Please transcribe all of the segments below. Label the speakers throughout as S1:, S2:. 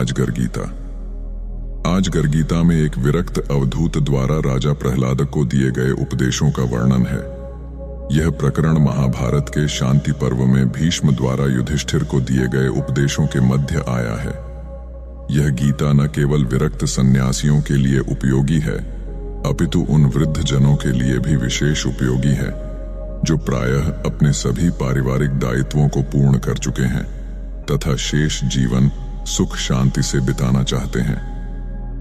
S1: आजगर गीता। आजगर गीता में एक विरक्त अवधूत द्वारा राजा प्रहलाद को दिए गए उपदेशों का वर्णन है। यह प्रकरण महाभारत के शांति पर्व में भीष्म द्वारा युधिष्ठिर को दिए गए उपदेशों के मध्य आया है। यह गीता न केवल विरक्त सन्यासियों के लिए उपयोगी है, अपितु उन वृद्ध जनों के लिए भी विशेष उपयोगी है जो प्रायः अपने सभी पारिवारिक दायित्वों को पूर्ण कर चुके हैं तथा शेष जीवन सुख शांति से बिताना चाहते हैं।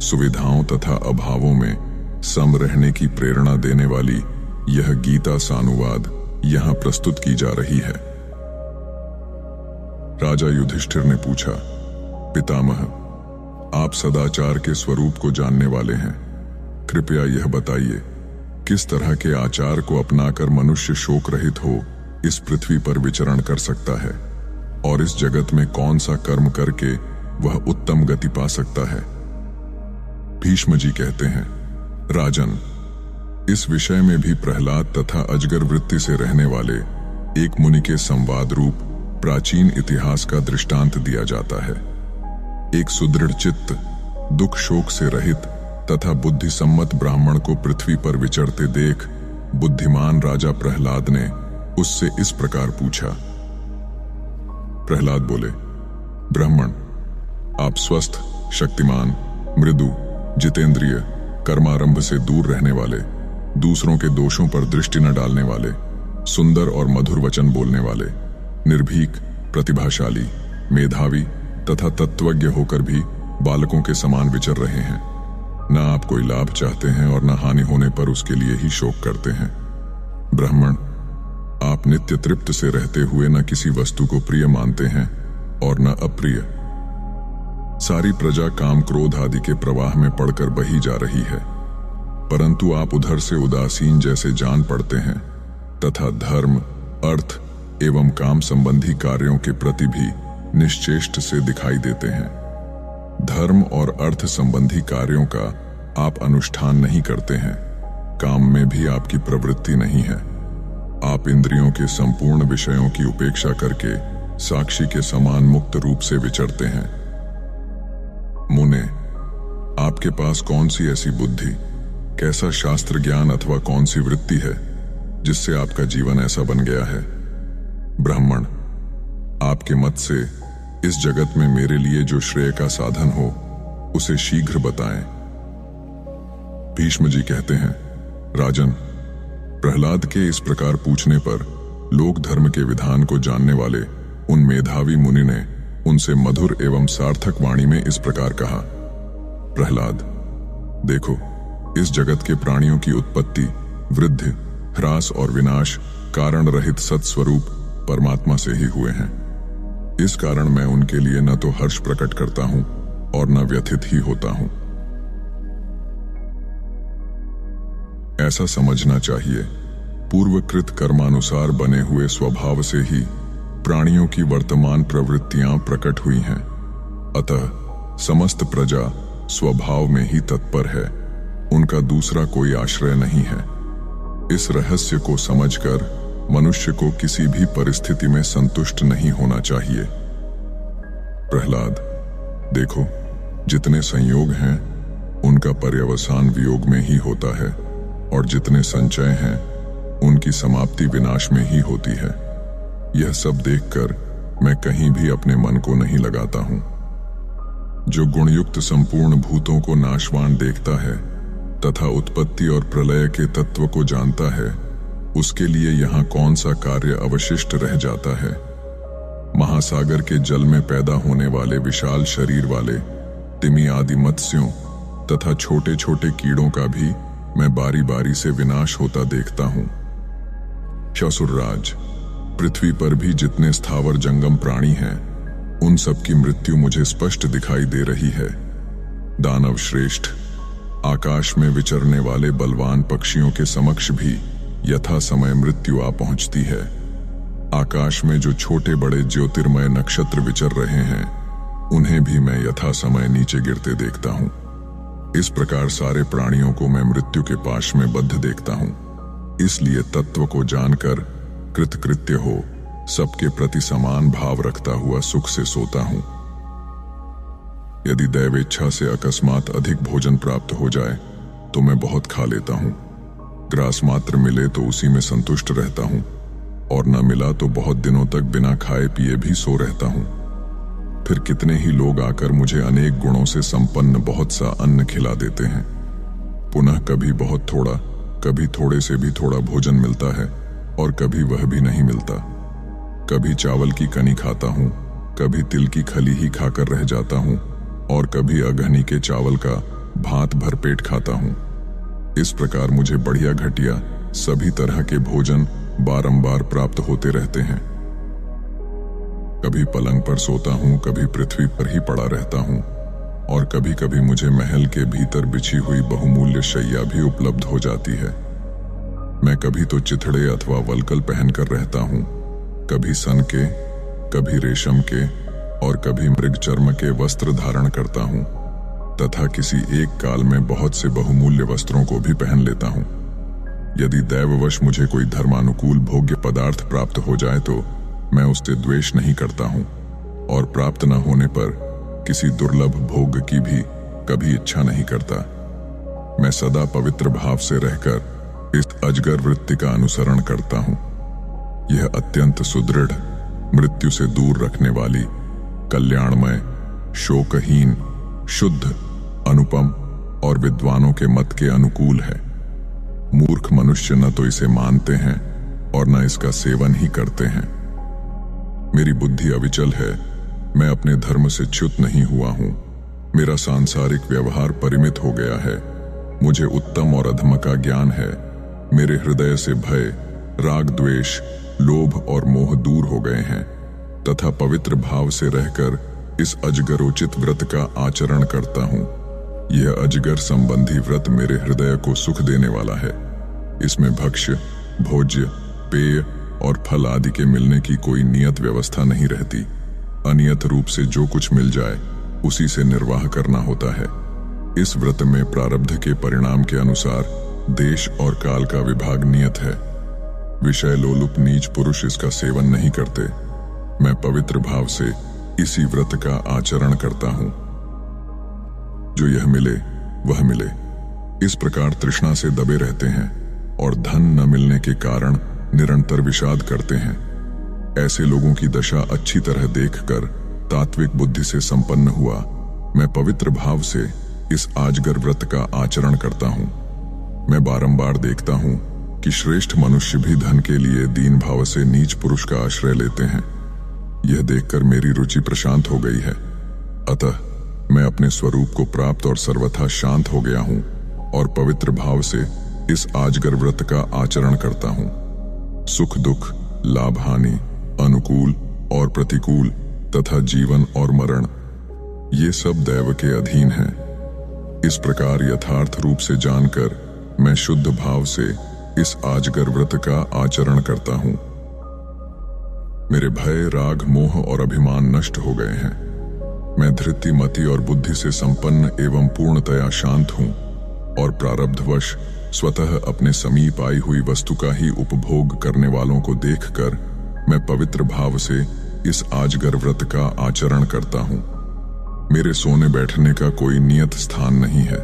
S1: सुविधाओं तथा अभावों में सम रहने की प्रेरणा देने वाली यह गीता सानुवाद यहां प्रस्तुत की जा रही है। राजा युधिष्ठिर ने पूछा, पितामह, आप सदाचार के स्वरूप को जानने वाले हैं, कृपया यह बताइए, किस तरह के आचार को अपनाकर मनुष्य शोक रहित हो इस पृथ्वी पर विचरण कर सकता है और इस जगत में कौन सा कर्म करके वह उत्तम गति पा सकता है। भीष्म जी कहते हैं, राजन, इस विषय में भी प्रहलाद तथा अजगर वृत्ति से रहने वाले एक मुनि के संवाद रूप प्राचीन इतिहास का दृष्टांत दिया जाता है। एक सुदृढ़ चित्त, दुख शोक से रहित तथा बुद्धिसम्मत ब्राह्मण को पृथ्वी पर विचरते देख बुद्धिमान राजा प्रहलाद ने उससे इस प्रकार पूछा। प्रहलाद बोले, ब्राह्मण, आप स्वस्थ, शक्तिमान, मृदु, जितेंद्रिय, कर्मारंभ से दूर रहने वाले, दूसरों के दोषों पर दृष्टि न डालने वाले, सुंदर और मधुर वचन बोलने वाले, निर्भीक, प्रतिभाशाली, मेधावी तथा तत्वज्ञ होकर भी बालकों के समान विचर रहे हैं। न आप कोई लाभ चाहते हैं और न हानि होने पर उसके लिए ही शोक करते हैं। ब्राह्मण, आप नित्य तृप्त से रहते हुए न किसी वस्तु को प्रिय मानते हैं और न अप्रिय। सारी प्रजा काम क्रोध आदि के प्रवाह में पड़कर बही जा रही है, परंतु आप उधर से उदासीन जैसे जान पड़ते हैं तथा धर्म, अर्थ एवं काम संबंधी कार्यों के प्रति भी निश्चेष्ट से दिखाई देते हैं। धर्म और अर्थ संबंधी कार्यों का आप अनुष्ठान नहीं करते हैं, काम में भी आपकी प्रवृत्ति नहीं है। आप इंद्रियों के संपूर्ण विषयों की उपेक्षा करके साक्षी के समान मुक्त रूप से विचरते हैं। मुने, आपके पास कौन सी ऐसी बुद्धि, कैसा शास्त्र ज्ञान अथवा कौन सी वृत्ति है जिससे आपका जीवन ऐसा बन गया है। ब्राह्मण, आपके मत से इस जगत में मेरे लिए जो श्रेय का साधन हो उसे शीघ्र बताएं। भीष्म जी कहते हैं, राजन, प्रहलाद के इस प्रकार पूछने पर लोक धर्म के विधान को जानने वाले उन मेधावी मुनि ने उनसे मधुर एवं सार्थक वाणी में इस प्रकार कहा। प्रहलाद, देखो, इस जगत के प्राणियों की उत्पत्ति, वृद्धि, ह्रास और विनाश कारण रहित सत्स्वरूप परमात्मा से ही हुए हैं। इस कारण मैं उनके लिए न तो हर्ष प्रकट करता हूं और न व्यथित ही होता हूं। ऐसा समझना चाहिए, पूर्वकृत कर्मानुसार बने हुए स्वभाव से ही प्राणियों की वर्तमान प्रवृत्तियां प्रकट हुई हैं। अतः समस्त प्रजा स्वभाव में ही तत्पर है, उनका दूसरा कोई आश्रय नहीं है। इस रहस्य को समझकर मनुष्य को किसी भी परिस्थिति में संतुष्ट नहीं होना चाहिए। प्रहलाद, देखो, जितने संयोग हैं उनका पर्यवसान वियोग में ही होता है और जितने संचय हैं उनकी समाप्ति विनाश में ही होती है। यह सब देखकर मैं कहीं भी अपने मन को नहीं लगाता हूं। जो गुणयुक्त संपूर्ण भूतों को नाशवान देखता है तथा उत्पत्ति और प्रलय के तत्व को जानता है, उसके लिए यहाँ कौन सा कार्य अवशिष्ट रह जाता है। महासागर के जल में पैदा होने वाले विशाल शरीर वाले तिमी आदि मत्स्यों तथा छोटे छोटे कीड़ों का भी मैं बारी बारी से विनाश होता देखता हूं। असुरराज, पृथ्वी पर भी जितने स्थावर जंगम प्राणी हैं उन सब की मृत्यु मुझे स्पष्ट दिखाई दे रही है। दानव श्रेष्ठ, आकाश में विचरने वाले बलवान पक्षियों के समक्ष भी यथा समय मृत्यु आ पहुंचती है। आकाश में जो छोटे बड़े ज्योतिर्मय नक्षत्र विचर रहे हैं उन्हें भी मैं यथा समय नीचे गिरते देखता हूं। इस प्रकार सारे प्राणियों को मैं मृत्यु के पाश में बद्ध देखता हूं। इसलिए तत्व को जानकर कृतकृत्य हो सबके प्रति समान भाव रखता हुआ सुख से सोता हूं। यदि दैव इच्छा से अकस्मात अधिक भोजन प्राप्त हो जाए तो मैं बहुत खा लेता हूँ। ग्रास मात्र मिले तो उसी में संतुष्ट रहता हूँ, और न मिला तो बहुत दिनों तक बिना खाए पिए भी सो रहता हूँ। फिर कितने ही लोग आकर मुझे अनेक गुणों से संपन्न बहुत सा अन्न खिला देते हैं। पुनः कभी बहुत थोड़ा, कभी थोड़े से भी थोड़ा भोजन मिलता है, और कभी वह भी नहीं मिलता। कभी चावल की कनी खाता हूँ, कभी तिल की खली ही खाकर रह जाता हूँ, और कभी अगहनी के चावल का भात भर पेट खाता हूँ। इस प्रकार मुझे बढ़िया घटिया सभी तरह के भोजन बारंबार प्राप्त होते रहते हैं। कभी पलंग पर सोता हूँ, कभी पृथ्वी पर ही पड़ा रहता हूँ, और कभी कभी मुझे महल के भीतर बिछी हुई बहुमूल्य शैया भी उपलब्ध हो जाती है। मैं कभी तो चिथड़े अथवा वलकल पहनकर रहता हूँ, कभी सन के, कभी रेशम के और कभी मृग चर्म के वस्त्र धारण करता हूँ, तथा किसी एक काल में बहुत से बहुमूल्य वस्त्रों को भी पहन लेता हूँ। यदि दैववश मुझे कोई धर्मानुकूल भोग्य पदार्थ प्राप्त हो जाए तो मैं उससे द्वेष नहीं करता हूँ, और प्राप्त न होने पर किसी दुर्लभ भोग की भी कभी इच्छा नहीं करता। मैं सदा पवित्र भाव से रहकर इस अजगर वृत्ति का अनुसरण करता हूँ। यह अत्यंत सुदृढ़, मृत्यु से दूर रखने वाली, कल्याणमय, शोकहीन, शुद्ध, अनुपम और विद्वानों के मत के अनुकूल है। मूर्ख मनुष्य न तो इसे मानते हैं और न इसका सेवन ही करते हैं। मेरी बुद्धि अविचल है, मैं अपने धर्म से च्युत नहीं हुआ हूं। मेरा सांसारिक व्यवहार परिमित हो गया है। मुझे उत्तम और अधम का ज्ञान है। मेरे हृदय से भय, राग, द्वेष, लोभ और मोह दूर हो गए हैं, तथा पवित्र भाव से रहकर इस अजगरोचित व्रत का आचरण करता हूँ। यह अजगर संबंधी व्रत मेरे हृदय को सुख देने वाला है। इसमें भक्ष्य, भोज्य, पेय और फल आदि के मिलने की कोई नियत व्यवस्था नहीं रहती। अनियत रूप से जो कुछ मिल जाए उसी से निर्वाह करना होता है। इस व्रत में प्रारब्ध के परिणाम के अनुसार देश और काल का विभाग नियत है। विषय लोलुप नीच पुरुष इसका सेवन नहीं करते। मैं पवित्र भाव से इसी व्रत का आचरण करता हूं। जो यह मिले वह मिले, इस प्रकार तृष्णा से दबे रहते हैं और धन न मिलने के कारण निरंतर विषाद करते हैं। ऐसे लोगों की दशा अच्छी तरह देखकर तात्विक बुद्धि से संपन्न हुआ मैं पवित्र भाव से इस आजगर व्रत का आचरण करता हूं। मैं बारंबार देखता हूं कि श्रेष्ठ मनुष्य भी धन के लिए दीन भाव से नीच पुरुष का आश्रय लेते हैं। यह देखकर मेरी रुचि प्रशांत हो गई है। अतः मैं अपने स्वरूप को प्राप्त और सर्वथा शांत हो गया हूं और पवित्र भाव से इस आजगर व्रत का आचरण करता हूं। सुख दुख, लाभ हानि, अनुकूल और प्रतिकूल तथा जीवन और मरण, ये सब दैव के अधीन है। इस प्रकार यथार्थ रूप से जानकर मैं शुद्ध भाव से इस आजगर व्रत का आचरण करता हूं। मेरे भय, राग, मोह और अभिमान नष्ट हो गए हैं। मैं धृति, मति और बुद्धि से संपन्न एवं पूर्णतया शांत हूं और प्रारब्धवश स्वतः अपने समीप आई हुई वस्तु का ही उपभोग करने वालों को देखकर मैं पवित्र भाव से इस आजगर व्रत का आचरण करता हूं। मेरे सोने बैठने का कोई नियत स्थान नहीं है।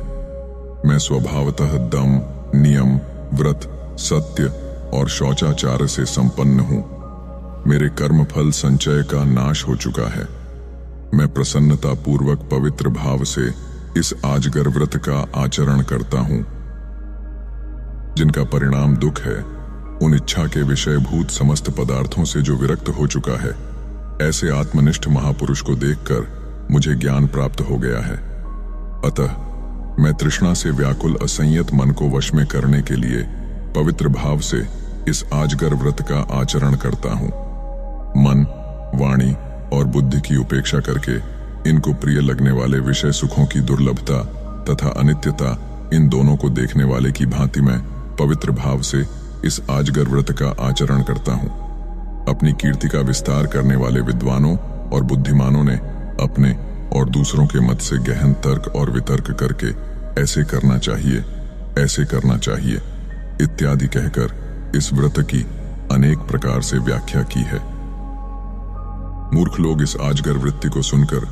S1: मैं स्वभावतः दम, नियम, व्रत, सत्य और शौचाचार से संपन्न हूं। मेरे कर्म फल संचय का नाश हो चुका है। मैं प्रसन्नता पूर्वक पवित्र भाव से इस आजगर व्रत का आचरण करता हूं। जिनका परिणाम दुख है, उन इच्छा के विषयभूत समस्त पदार्थों से जो विरक्त हो चुका है, ऐसे आत्मनिष्ठ महापुरुष को देखकर मुझे ज्ञान प्राप्त हो गया है। अतः मैं तृष्णा से व्याकुल असंयत मन को वश में करने के लिए पवित्र भाव से इस आजगर व्रत का आचरण करता हूं। मन, वाणी और बुद्धि की उपेक्षा करके इनको प्रिय लगने वाले विषय सुखों की दुर्लभता तथा अनित्यता, इन दोनों को देखने वाले की भांति मैं पवित्र भाव से इस आजगर व्रत का आचरण करता हूं। अपनी कीर्ति का विस्तार करने वाले विद्वानों और बुद्धिमानों ने अपने और दूसरों के मत से गहन तर्क और वितर्क करके ऐसे करना चाहिए, ऐसे करना चाहिए इत्यादि कहकर इस व्रत की अनेक प्रकार से व्याख्या की है। मूर्ख लोग इस आजगर वृत्ति को सुनकर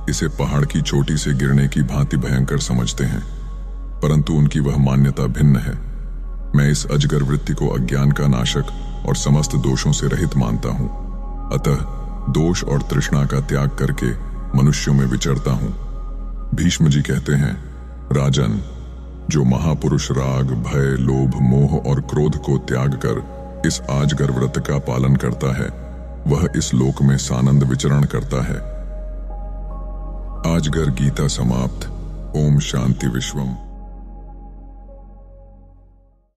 S1: इसे पहाड़ की चोटी से गिरने की भांति भयंकर समझते हैं, परंतु उनकी वह मान्यता भिन्न है। मैं इस अजगर वृत्ति को अज्ञान का नाशक और समस्त दोषों से रहित मानता हूं। अतः दोष और तृष्णा का त्याग करके मनुष्यों में विचरता हूं। भीष्म जी कहते हैं, राजन, जो महापुरुष राग, भय, लोभ, मोह और क्रोध को त्याग कर इस आजगर व्रत का पालन करता है, वह इस लोक में सानंद विचरण करता है। आजगर गीता समाप्त। ओम शांति विश्वम।